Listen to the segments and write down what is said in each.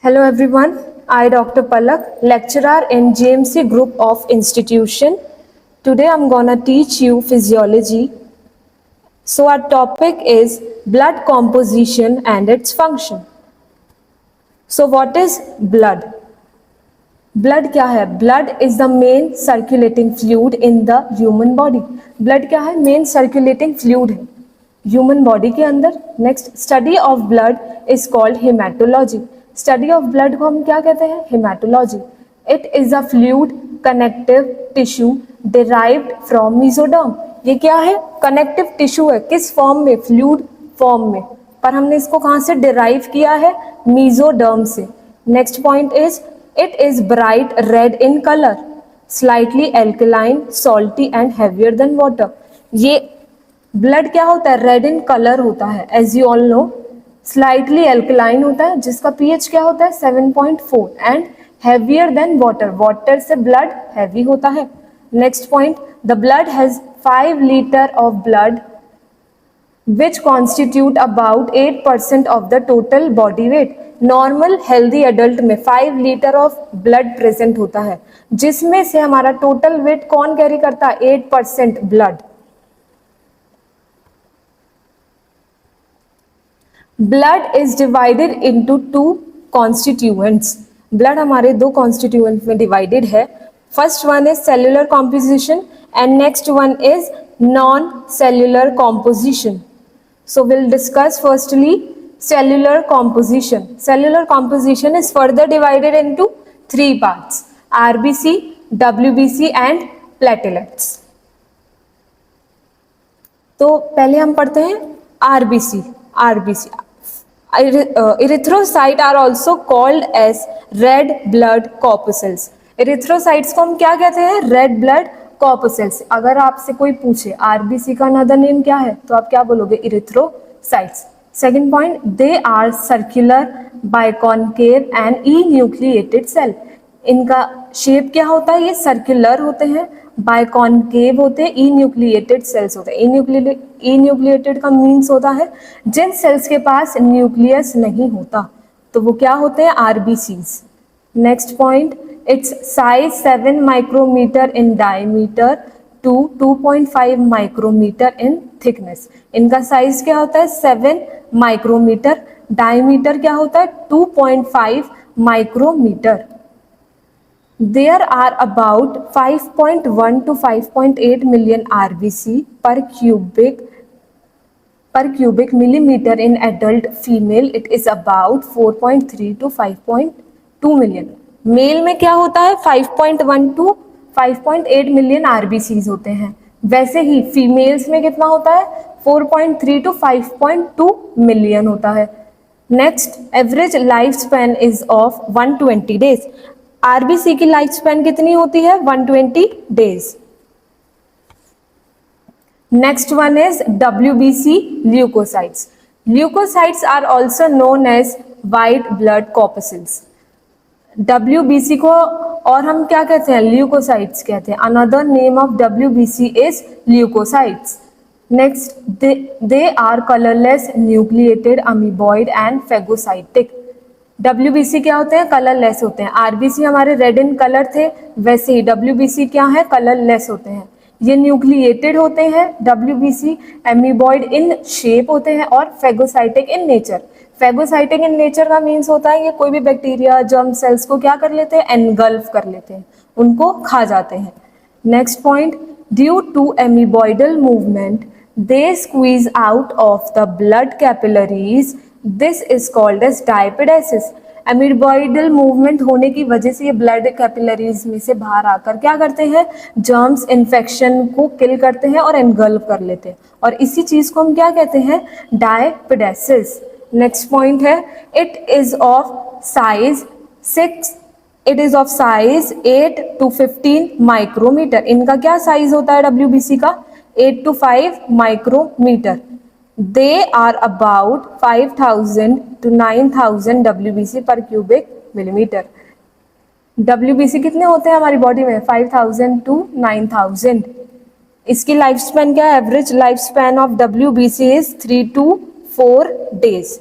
Hello everyone, I Dr. Palak, lecturer in GMC Group of Institution. Today I'm gonna teach you physiology. So our topic is blood composition and its function. So what is blood? Blood क्या है? Blood is the main circulating fluid in the human body. Blood क्या है? Main circulating fluid है human body के अंदर. Next, study of blood is called haematology. Study of blood को हम क्या कहते हैं? Haematology. It is a fluid connective tissue derived from mesoderm. ये क्या है? कनेक्टिव टिश्यू है. किस फॉर्म में? फ्लूइड फॉर्म में. पर हमने इसको कहाँ से डिराइव किया है? मेसोडर्म से. Next point is it is bright red in color, slightly alkaline, salty and heavier than water. ये ब्लड क्या होता है? रेड इन कलर होता है. As you all know, slightly alkaline होता है जिसका पीएच क्या होता है? 7.4 and heavier than water. Water से ब्लड हैवी होता है. Next point, the blood has 5 litre of blood which constitute about 8% of the total body weight. Normal healthy adult में 5 लीटर ऑफ ब्लड प्रेजेंट होता है जिसमें से हमारा टोटल वेट कौन कैरी करता है? 8% blood. Blood is divided into 2 constituents. Blood हमारे 2 कॉन्स्टिट्यूएंट में डिवाइडेड है. First one is cellular composition and next one is non cellular composition. So we'll discuss firstly cellular composition. Cellular composition is further divided into 3 parts: RBC, WBC and platelets. तो पहले हम पढ़ते हैं RBC. RBC. Erythrocytes are also called as red blood corpuscles. Erythrocytes को हम क्या कहते हैं? Red blood corpuscles. अगर आपसे कोई पूछे आरबीसी का अनदर नेम क्या है तो आप क्या बोलोगे? Erythrocytes. Second point, they are circular biconcave and enucleated cell. इनका शेप क्या होता है? ये सर्कुलर होते हैं, बाइकॉन्केव होते हैं, ई न्यूक्लिएटेड सेल्स होते हैं. ई न्यूक्लिएटेड का मीन्स होता है जिन सेल्स के पास न्यूक्लियस नहीं होता, तो वो क्या होते हैं? RBCs. Next point, its size 7 micrometer in diameter to 2.5 micrometer in thickness. इनका साइज क्या होता है? 7 माइक्रोमीटर. डायमीटर क्या होता है? 2.5 micrometer. There are about 5.1 to 5.8 million RBC per cubic millimeter in adult female. It is about 4.3 to 5.2 million. Mail में क्या होता है? 5.1 टू 5.8 मिलियन आरबीसीज होते हैं. वैसे ही फीमेल्स में कितना होता है? 4.3 टू 5.2 मिलियन होता है. Next, average life span is of 120 days. RBC की लाइफ स्पैन कितनी होती है? 120 days. Next one is WBC, leukocytes. Leukocytes are also known as white blood corpuscles. WBC को और हम क्या कहते हैं? ल्यूकोसाइट्स कहते हैं. Another name of WBC is leukocytes. Next, they are colourless, nucleated, amoeboid and phagocytic. WBC क्या होते हैं? कलरलेस होते हैं. RBC हमारे रेड इन कलर थे, वैसे ही WBC क्या है? कलरलेस होते हैं. ये न्यूक्लिएटेड होते हैं. WBC एमीबॉइड इन शेप होते हैं और phagocytic in nature. Phagocytic in nature का मीन्स होता है ये कोई भी बैक्टीरिया, जर्म सेल्स को क्या कर लेते हैं? एनगल्फ कर लेते हैं, उनको खा जाते हैं. Next point, due to amoeboidal movement they squeeze out of the blood capillaries. This is called as diapedesis. Amoeboidal movement होने की वजह से ये ब्लड कैपिलरीज में से बाहर आकर क्या करते हैं? जर्म्स इन्फेक्शन को किल करते हैं और एनगल्फ कर लेते हैं, और इसी चीज को हम क्या कहते हैं? डायपिडेसिस. नेक्स्ट पॉइंट है, it is of size 8 to 15 micrometre. इनका क्या साइज होता है WBC का? 8 to 5 micrometre. They are about 5000 to 9000 WBC per cubic millimetre. WBC कितने होते हैं हमारी बॉडी में? 5000 to 9000. इसकी लाइफ स्पैन क्या है? Average life span of WBC is 3 to 4 days.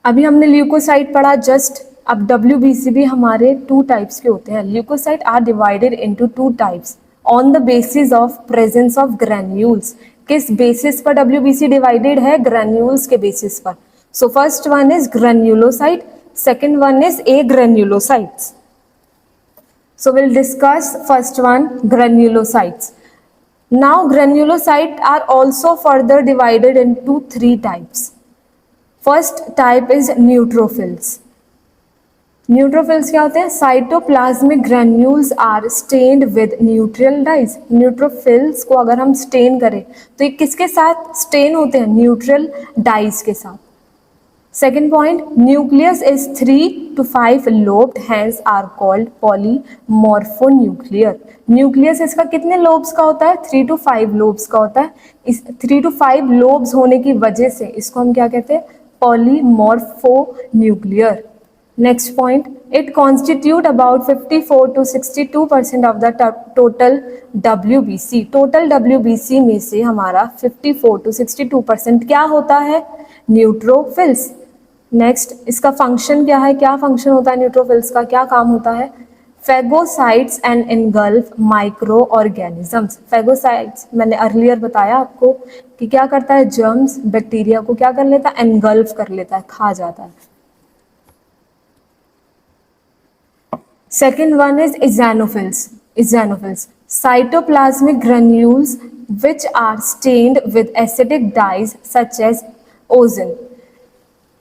अभी हमने ल्यूकोसाइट पढ़ा जस्ट। अब WBC भी हमारे 2 टाइप्स के होते हैं। Leucocyte are divided into 2 types on the basis of presence of granules. किस बेसिस पर WBC डिवाइडेड है? ग्रैन्यूल्स के बेसिस पर। So first one is granulocyte, second one is agranulocytes. So we'll discuss first one, granulocytes. Now granulocytes are also further divided into 3 types. First type is neutrophils. Neutrophils क्या होते हैं? Cytoplasmic granules are stained with neutral dyes. Neutrophils को अगर हम stand करें तो ये किसके साथ स्टेन होते हैं? न्यूट्रल डाइज के साथ। Second point, nucleus is 3 to 5 lobed, hence are called polymorphonuclear. Nucleus इसका कितने लोब्स का होता है? 3 to 5 लोब्स का होता है। इस 3 to 5 लोब्स होने की वजह से इसको हम क्या कहते हैं? Polymorphonuclear. Next point, it constitute about 54 to 62% of the total WBC. Total WBC में से हमारा 54 to 62% क्या होता है? न्यूट्रोफिल्स। नेक्स्ट, इसका फंक्शन क्या है? क्या फंक्शन होता है न्यूट्रोफिल्स का? क्या काम होता है? Phagocytes and engulf micro organisms. Phagocytes मैंने अर्लियर बताया आपको कि क्या करता है? जर्म्स, बैक्टीरिया को क्या कर लेता है? एनगल्फ कर लेता है, खा जाता है। Second one is eosinophils. Eosinophils, cytoplasmic granules which are stained with acidic dyes such as ozone.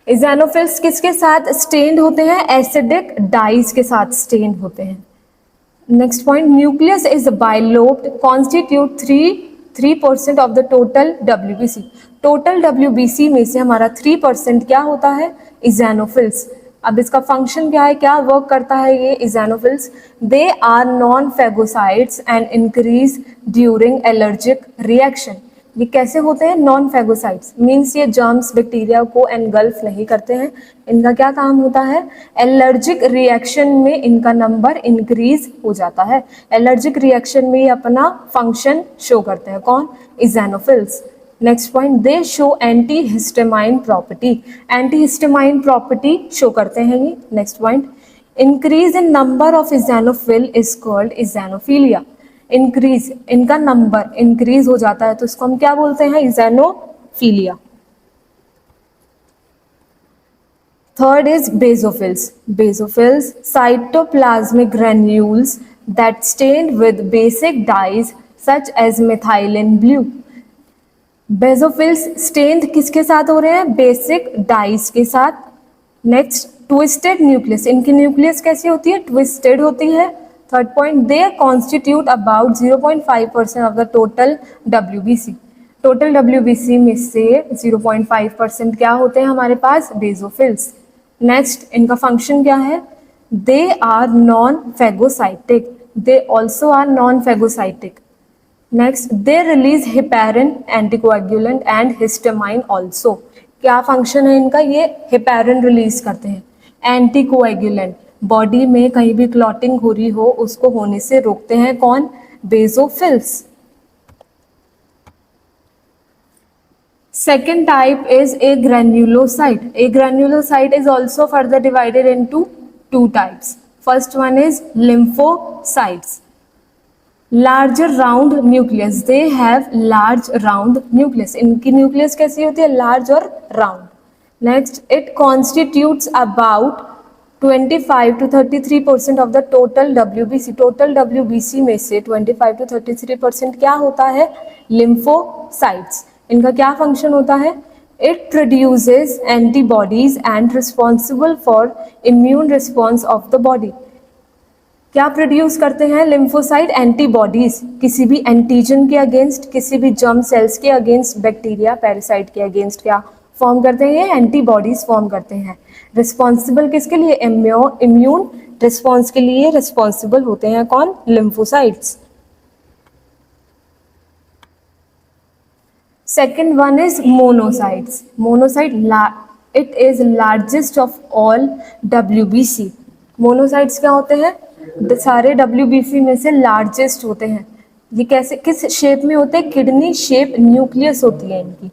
Eosinophils किसके साथ स्टेन्ड होते हैं? एसिडिक डाइज के साथ स्टेन्ड होते हैं। Next point, nucleus is bilobed, constitute 3% of the total WBC। Total WBC में से हमारा 3% क्या होता है? इज़ैनोफिल्स। अब इसका फंक्शन क्या है? क्या वर्क करता है ये eosinophils? They are non phagocytes and increase during allergic reaction. ये कैसे होते हैं? नॉन फेगोसाइट्स मीन्स ये जर्म्स, बैक्टीरिया को एनगल्फ नहीं करते हैं। इनका क्या काम होता है? एलर्जिक रिएक्शन में इनका नंबर इंक्रीज हो जाता है। एलर्जिक रिएक्शन में ये अपना फंक्शन शो करते हैं। कौन? Eosinophils. Next point, they show anti histamine property. Anti histamine property show करते हैं ये। Next point, increase in number of eosinophil is called eosinophilia. Increase, इनका नंबर इंक्रीज हो जाता है तो इसको हम क्या बोलते हैं? Eosinophilia. Third is basophils. Basophils, cytoplasmic granules that stained with basic dyes such as methylene blue. Basophils stained किसके साथ हो रहे हैं? बेसिक डाइज के साथ। नेक्स्ट, ट्विस्टेड न्यूक्लियस, इनकी न्यूक्लियस कैसी होती है? ट्विस्टेड होती है। Third point, they constitute about 0.5% of the total WBC। Total WBC में से 0.5% क्या होते हैं हमारे पास? बेसोफिल्स। नेक्स्ट, इनका फंक्शन क्या है? They are non phagocytic. They also are non phagocytic. Next, they release heparin, anticoagulant and histamine also. क्या फंक्शन है इनका? ये हेपेरिन रिलीज करते हैं, एंटीकोएगुलेंट, बॉडी में कहीं भी क्लॉटिंग हो रही हो उसको होने से रोकते हैं। कौन? Basophils. Second type is a granulocyte. A granulocyte is also further divided into 2 types. First one is lymphocytes. Larger round nucleus, they have large round nucleus. इनकी न्यूक्लियस कैसी होती है? लार्ज और round. Next, it constitutes about 25 to 33% of the total WBC। Total WBC में से 25 to 33% क्या होता है? लिम्फोसाइट्स। इनका क्या फंक्शन होता है? It produces antibodies and responsible for immune response of the body. क्या प्रोड्यूस करते हैं लिम्फोसाइट? एंटीबॉडीज, किसी भी एंटीजन के अगेंस्ट, किसी भी जर्म सेल्स के अगेंस्ट, बैक्टीरिया, पैरासाइट के अगेंस्ट क्या फॉर्म करते हैं? ये एंटीबॉडीज फॉर्म करते हैं। रिस्पॉन्सिबल किसके लिए? इम्यून रिस्पॉन्स के लिए रिस्पॉन्सिबल होते हैं। कौन? Lymphocytes. Second one is monocytes. Monocyte, it is largest of all WBC. Monocytes क्या होते हैं? सारे WBC में से लार्जेस्ट होते हैं। ये कैसे, किस शेप में होते हैं? किडनी शेप न्यूक्लियस होती है इनकी।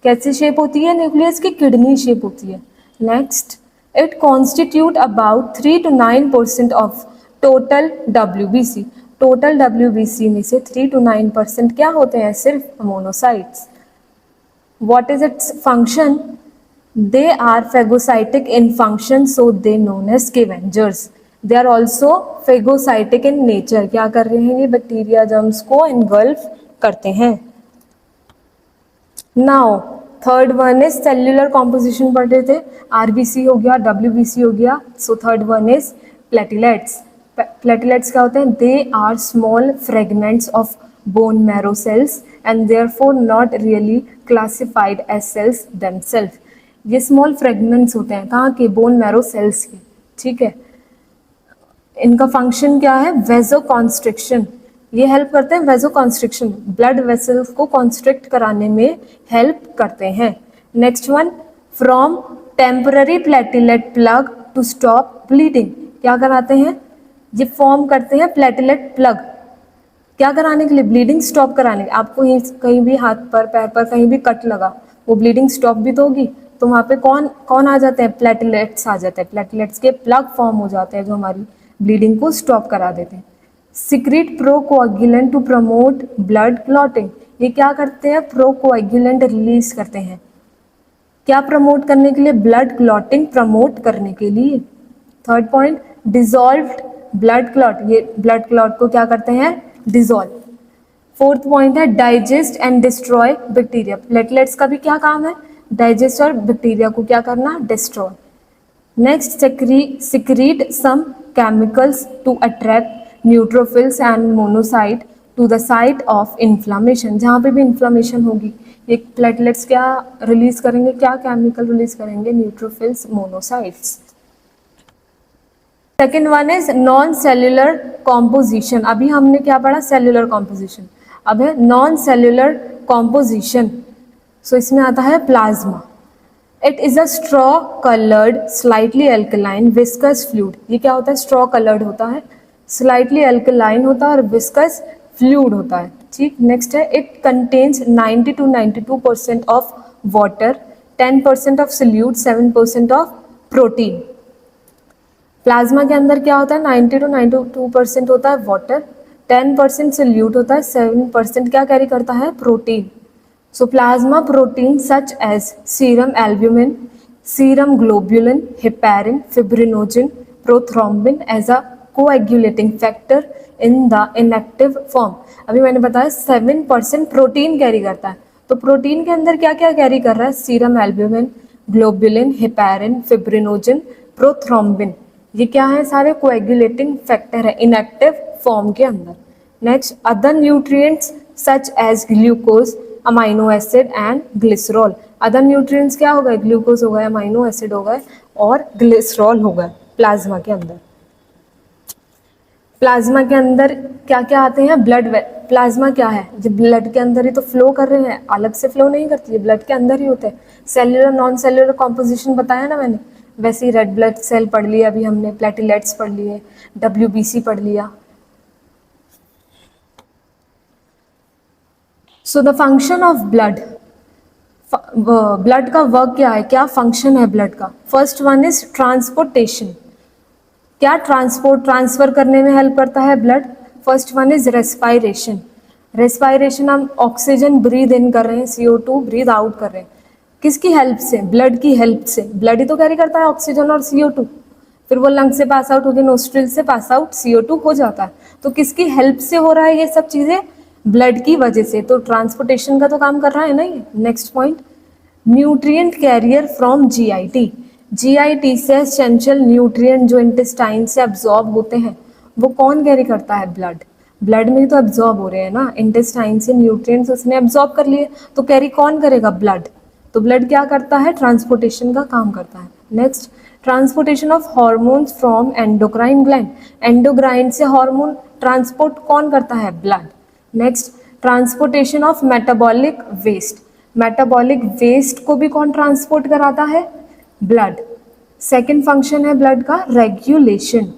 कैसी शेप होती है न्यूक्लियस की? किडनी शेप होती है। Next, it constitute about 3 to 9% of total WBC। Total WBC में से 3 to 9% क्या होते हैं? सिर्फ monocytes. What is its function? They are phagocytic in function, so they known as scavengers. They are also phagocytic in nature. क्या कर रहे हैं? ये बैक्टीरिया जर्म्स को इनगल्फ करते हैं। Now third one is cellular composition पढ़ रहे थे, RBC हो गया, WBC हो गया, so third one is platelets. Platelets क्या होते हैं? They are small fragments of bone marrow cells and therefore not really classified as cells themselves. ये स्मॉल फ्रेगमेंट्स होते हैं, कहाँ के? बोन मैरो सेल्स के, ठीक है। इनका फंक्शन क्या है? वेजो कॉन्स्ट्रिक्शन। ये हेल्प करते हैं वेजो कॉन्स्ट्रिक्शन, ब्लड वेसल्स को कॉन्स्ट्रिक्ट कराने में हेल्प करते हैं। Next one, from temporary platelet plug to stop bleeding. क्या कराते हैं? ये फॉर्म करते हैं प्लेटिलेट प्लग, क्या कराने के लिए? ब्लीडिंग स्टॉप कराने के। आपको कहीं भी हाथ पर, पैर पर कहीं भी कट लगा, वो ब्लीडिंग स्टॉप भी तो होगी, तो वहाँ पे कौन आ जाते हैं? प्लेटिलेट्स आ जाते हैं। प्लेटिलेट्स के प्लग फॉर्म हो जाते हैं जो हमारी ब्लीडिंग को स्टॉप करा देते हैं। Secrete procoagulant to promote blood clotting. ये क्या करते हैं? प्रोकोएगुलेंट रिलीज करते हैं, क्या प्रमोट करने के लिए? ब्लड क्लॉटिंग प्रमोट करने के लिए। Third point, dissolved blood clot. ये ब्लड क्लॉट को क्या करते हैं? डिसॉल्व। फोर्थ पॉइंट है digest and destroy bacteria. Platelets का भी क्या काम है? डाइजेस्ट और बैक्टीरिया को क्या करना? Destroy. Next, secrete some chemicals to attract neutrophils and monocyte to the site of inflammation. जहाँ पे भी इन्फ्लामेशन होगी ये प्लेटलेट्स क्या रिलीज करेंगे? क्या केमिकल रिलीज करेंगे? Neutrophils, monocytes. Second one is non cellular composition. अभी हमने क्या पढ़ा? Cellular composition. अब है नॉन सेल्यूलर कॉम्पोजिशन। सो इसमें आता है plasma. It is a straw coloured slightly alkaline viscous fluid. ये क्या होता है? स्ट्रॉ कलर्ड होता है, स्लाइटली एल्कलाइन होता है और विस्कस फ्लूइड होता है, ठीक। नेक्स्ट है, it contains 90 to 92% of water, 10% of solute, 7% of protein. Plasma के अंदर क्या होता है? 90 to 92% होता है वाटर, 10% सल्यूट होता है, 7% क्या कैरी करता है? Protein. So plasma protein such as serum albumin, serum globulin, heparin, fibrinogen, prothrombin as a coagulating factor in the inactive form. अभी मैंने बताया 7% प्रोटीन कैरी करता है, तो प्रोटीन के अंदर क्या क्या कैरी कर रहा है? Serum albumin, globulin, heparin, fibrinogen, prothrombin. ये क्या है? सारे कोएगुलेटिंग फैक्टर है इनएक्टिव फॉर्म के अंदर। Next, other nutrients such as glucose, amino acid and glycerol. Other nutrients क्या हो गए? ग्लूकोज हो गए, अमाइनो एसिड हो गए और ग्लिसरॉल हो गए प्लाज्मा के अंदर। प्लाज्मा के अंदर क्या क्या आते हैं? ब्लड। प्लाज्मा क्या है? जो ब्लड के अंदर ही तो फ्लो कर रहे हैं, अलग से फ्लो नहीं करती है, ब्लड के अंदर ही होते हैं। सेल्यूलर नॉन सेल्यूलर कॉम्पोजिशन बताया ना मैंने, वैसे ही रेड ब्लड सेल पढ़ लिया अभी हमने, प्लेटिलेट्स पढ़ लिए, WBC पढ़ लिया। So the function of blood, blood का वर्क क्या है? क्या फंक्शन है ब्लड का? First one is transportation. क्या ट्रांसफर करने में हेल्प करता है blood? First one is respiration. Respiration, हम ऑक्सीजन ब्रीद इन कर रहे हैं, CO2 ब्रीद आउट कर रहे हैं, किसकी हेल्प से? ब्लड की हेल्प से। ब्लड ही तो कैरी करता है ऑक्सीजन और CO2, फिर वो लंग से पास आउट होकर नोस्ट्रिल से पास आउट CO2 हो जाता है। तो किसकी हेल्प से हो रहा है ये सब चीजें? ब्लड की वजह से। तो ट्रांसपोर्टेशन का तो काम कर रहा है ना ये। Next point, nutrient carrier from GIT। GIT से एसेंशियल न्यूट्रिएंट जो इंटेस्टाइन से अब्जॉर्ब होते हैं वो कौन कैरी करता है? ब्लड। ब्लड में तो अब्जॉर्ब हो रहे हैं ना, इंटेस्टाइन से न्यूट्रिएंट्स उसने अब्जॉर्ब कर लिए, तो कैरी कौन करेगा? ब्लड। तो ब्लड क्या करता है? ट्रांसपोर्टेशन का काम करता है। Next, transportation of hormones from endocrine gland. Endocrine से हार्मोन ट्रांसपोर्ट कौन करता है? Blood. Next, transportation of metabolic waste. Metabolic waste को भी कौन ट्रांसपोर्ट कराता है? ब्लड। सेकेंड फंक्शन है ब्लड का रेगुलेशन,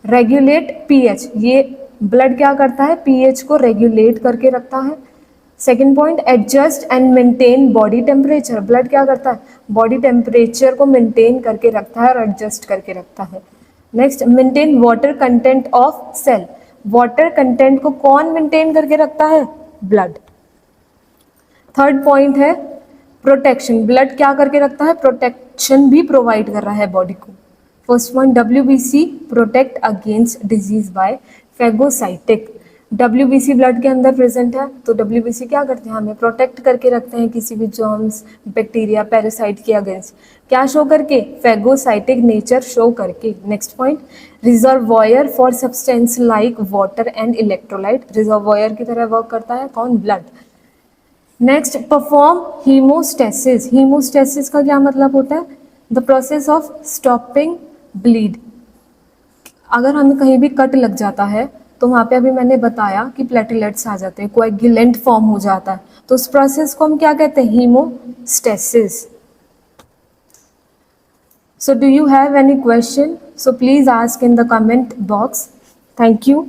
रेगुलेट pH। ये ब्लड क्या करता है? pH को रेगुलेट करके रखता है। Second point, adjust and maintain body temperature. Blood क्या करता है, बॉडी टेम्परेचर को मेंटेन करके रखता है और एडजस्ट करके रखता है। Next, maintain water content of cell. Water content को कौन मेंटेन करके रखता है, ब्लड। थर्ड पॉइंट है प्रोटेक्शन। ब्लड क्या करके रखता है, प्रोटेक्शन भी प्रोवाइड कर रहा है बॉडी को। First point, WBC protect against disease bye phagocytic. WBC blood के अंदर प्रेजेंट है, तो WBC क्या करते हैं, हमें प्रोटेक्ट करके रखते हैं किसी भी जर्म्स, बैक्टीरिया, पैरासाइट के अगेंस्ट। क्या शो करके, फेगोसाइटिक नेचर शो करके। Next point, reservoir for substance like water and electrolyte. Reservoir की तरह वर्क करता है कौन, blood. Next, perform haemostasis. Haemostasis का क्या मतलब होता है, the process of stopping bleed. अगर हमें कहीं भी कट लग जाता है तो वहाँ पे अभी मैंने बताया कि प्लेटलेट्स आ जाते हैं, कोएगुलेंट फॉर्म हो जाता है, तो उस प्रोसेस को हम क्या कहते हैं, haemostasis. So do you have any question, so please ask in the comment box. Thank you.